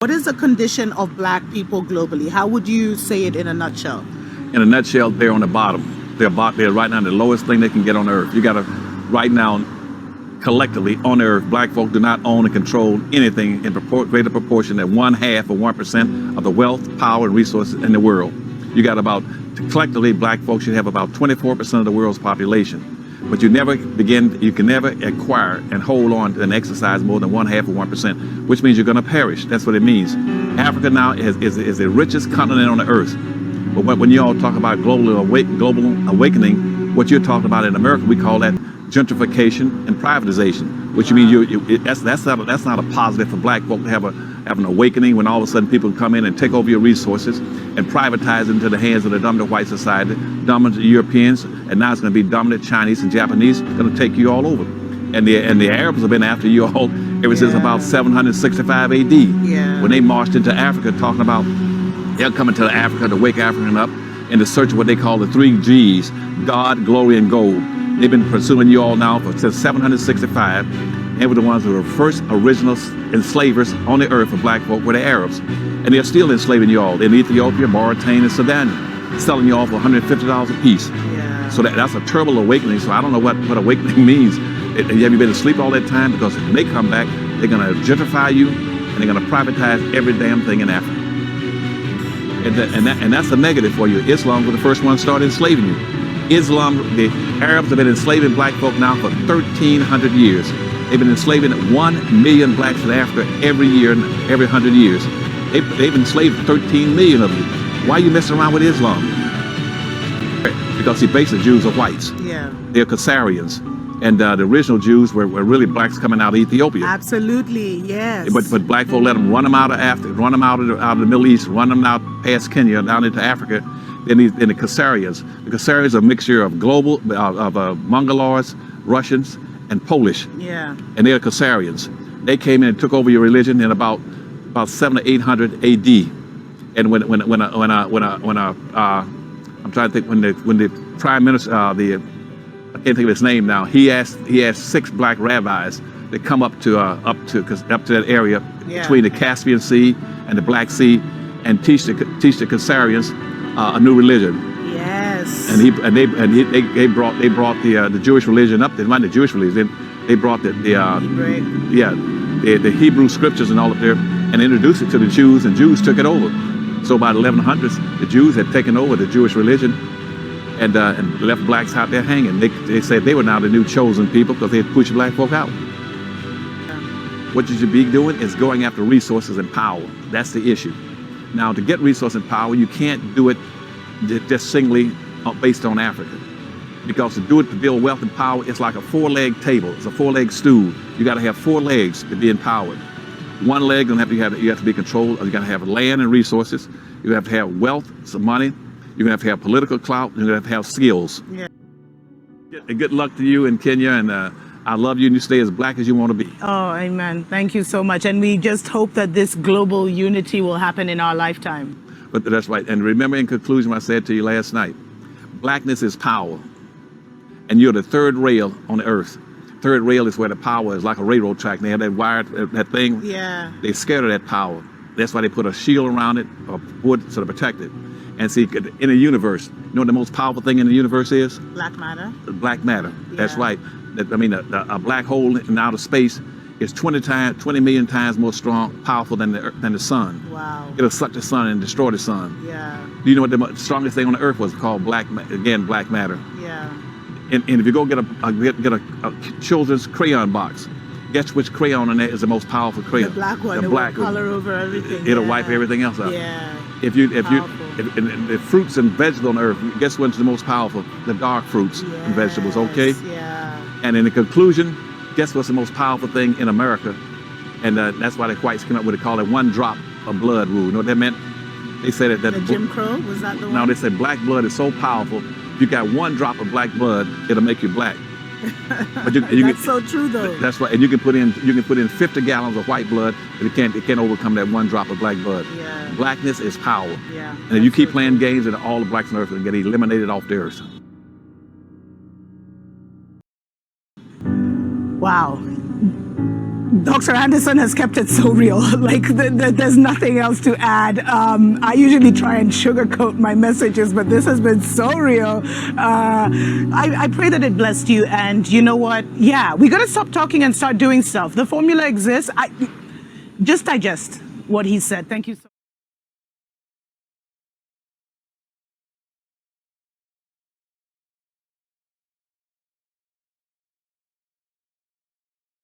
What is the condition of black people globally? How would you say it in a nutshell? In a nutshell, they're on the bottom. They're right now the lowest thing they can get on earth. You got to, right now, collectively on earth, black folk do not own and control anything in greater proportion than 1/2 or 1% of the wealth, power, and resources in the world. You got collectively, black folks should have about 24% of the world's population. But you can never acquire and hold on and exercise more than 1/2 or 1%, which means you're going to perish. That's what it means. Africa now is the richest continent on the earth. But when you all talk about global awakening, what you're talking about in America, we call that gentrification and privatization, which means that's not a positive for black folk to have an awakening when all of a sudden people come in and take over your resources and privatize into the hands of the dominant white society, dominant Europeans, and now it's going to be dominant Chinese and Japanese going to take you all over. And the Arabs have been after you all ever since about 765 AD, when they marched into Africa talking about they're coming to Africa to wake African up in the search of what they call the 3 G's, God, glory, and gold. They've been pursuing you all now since 765. They were the ones who were first original enslavers on the earth for black folk were the Arabs. And they're still enslaving you all in Ethiopia, Mauritania, and Sudan, selling you all for $150 a piece. So that's a terrible awakening. So I don't know what awakening means. Have you been asleep all that time? Because when they come back, they're going to gentrify you and they're going to privatize every damn thing in Africa. And that's a negative for you. Islam was the first one to start enslaving you. The Arabs have been enslaving black folk now for 1,300 years. They've been enslaving 1 million blacks in Africa every year, every 100 years. They've enslaved 13 million of you. Why are you messing around with Islam? Because see, basically Jews are whites. They're Khazarians. And the original Jews were really blacks coming out of Ethiopia. Absolutely, yes. But black folk let them run them out of Africa, run them out of the Middle East, run them out past Kenya, down into Africa. Then the Khazarians. The Khazarians are a mixture of Mongoloids, Russians, and Polish. And they're Khazarians. They came in and took over your religion in about 700 to 800 AD. And I'm trying to think when the prime minister, I can't think of his name now. He asked 6 black rabbis to come up to that area between the Caspian Sea and the Black Sea and teach the Khazarians a new religion. And they brought the Jewish religion up. They the Jewish religion. They brought the Hebrew scriptures and all up there and introduced it to the Jews, and Jews took it over. So by the 1100s, the Jews had taken over the Jewish religion and left blacks out there hanging. They said they were now the new chosen people because they had pushed black folk out. What you should be doing is going after resources and power. That's the issue. Now, to get resource and power, you can't do it just singly based on Africa. Because to build wealth and power, it's like a 4-leg table. It's a 4-leg stool. You got to have 4 legs to be empowered. One leg, you have to be controlled. You got to have land and resources. You have to have wealth, some money. You're going to have political clout. You're going to have skills. Good luck to you in Kenya, and I love you, and you stay as black as you want to be. Oh, amen. Thank you so much. And we just hope that this global unity will happen in our lifetime. But that's right. And remember, in conclusion, what I said to you last night, blackness is power. And you're the 3rd rail on the earth. 3rd rail is where the power is, like a railroad track. They have that wire, that thing. They're scared of that power. That's why they put a shield around it, or wood, to protect it. And see, in the universe, you know what the most powerful thing in the universe is? Black matter. Black matter. That's right. A black hole in outer space is 20 million times more powerful than the sun. Wow. It'll suck the sun and destroy the sun. Do you know what the strongest thing on the earth was called? Black matter. And if you go get a children's crayon box, guess which crayon in there is the most powerful crayon? The black one. The black will color over everything. It'll wipe everything else out. If the fruits and vegetables on earth, guess what's the most powerful? The dark fruits and vegetables. Okay. And in the conclusion, guess what's the most powerful thing in America? And that's why the whites came up with it, called it 1 drop of blood rule. You know what that meant? They said that the Jim Crow, was that the one? No, they said black blood is so powerful. If you got 1 drop of black blood, it'll make you black. That's so true, though. That's right. And you can put in 50 gallons of white blood, but it can't overcome that 1 drop of black blood. Blackness is power. And if you keep playing games, then all the blacks on earth will get eliminated off the earth. Wow. Dr. Anderson has kept it so real. Like, there's nothing else to add. I usually try and sugarcoat my messages, but this has been so real. I pray that it blessed you. And you know what? Yeah, we got to stop talking and start doing stuff. The formula exists. Just digest what he said. Thank you so much.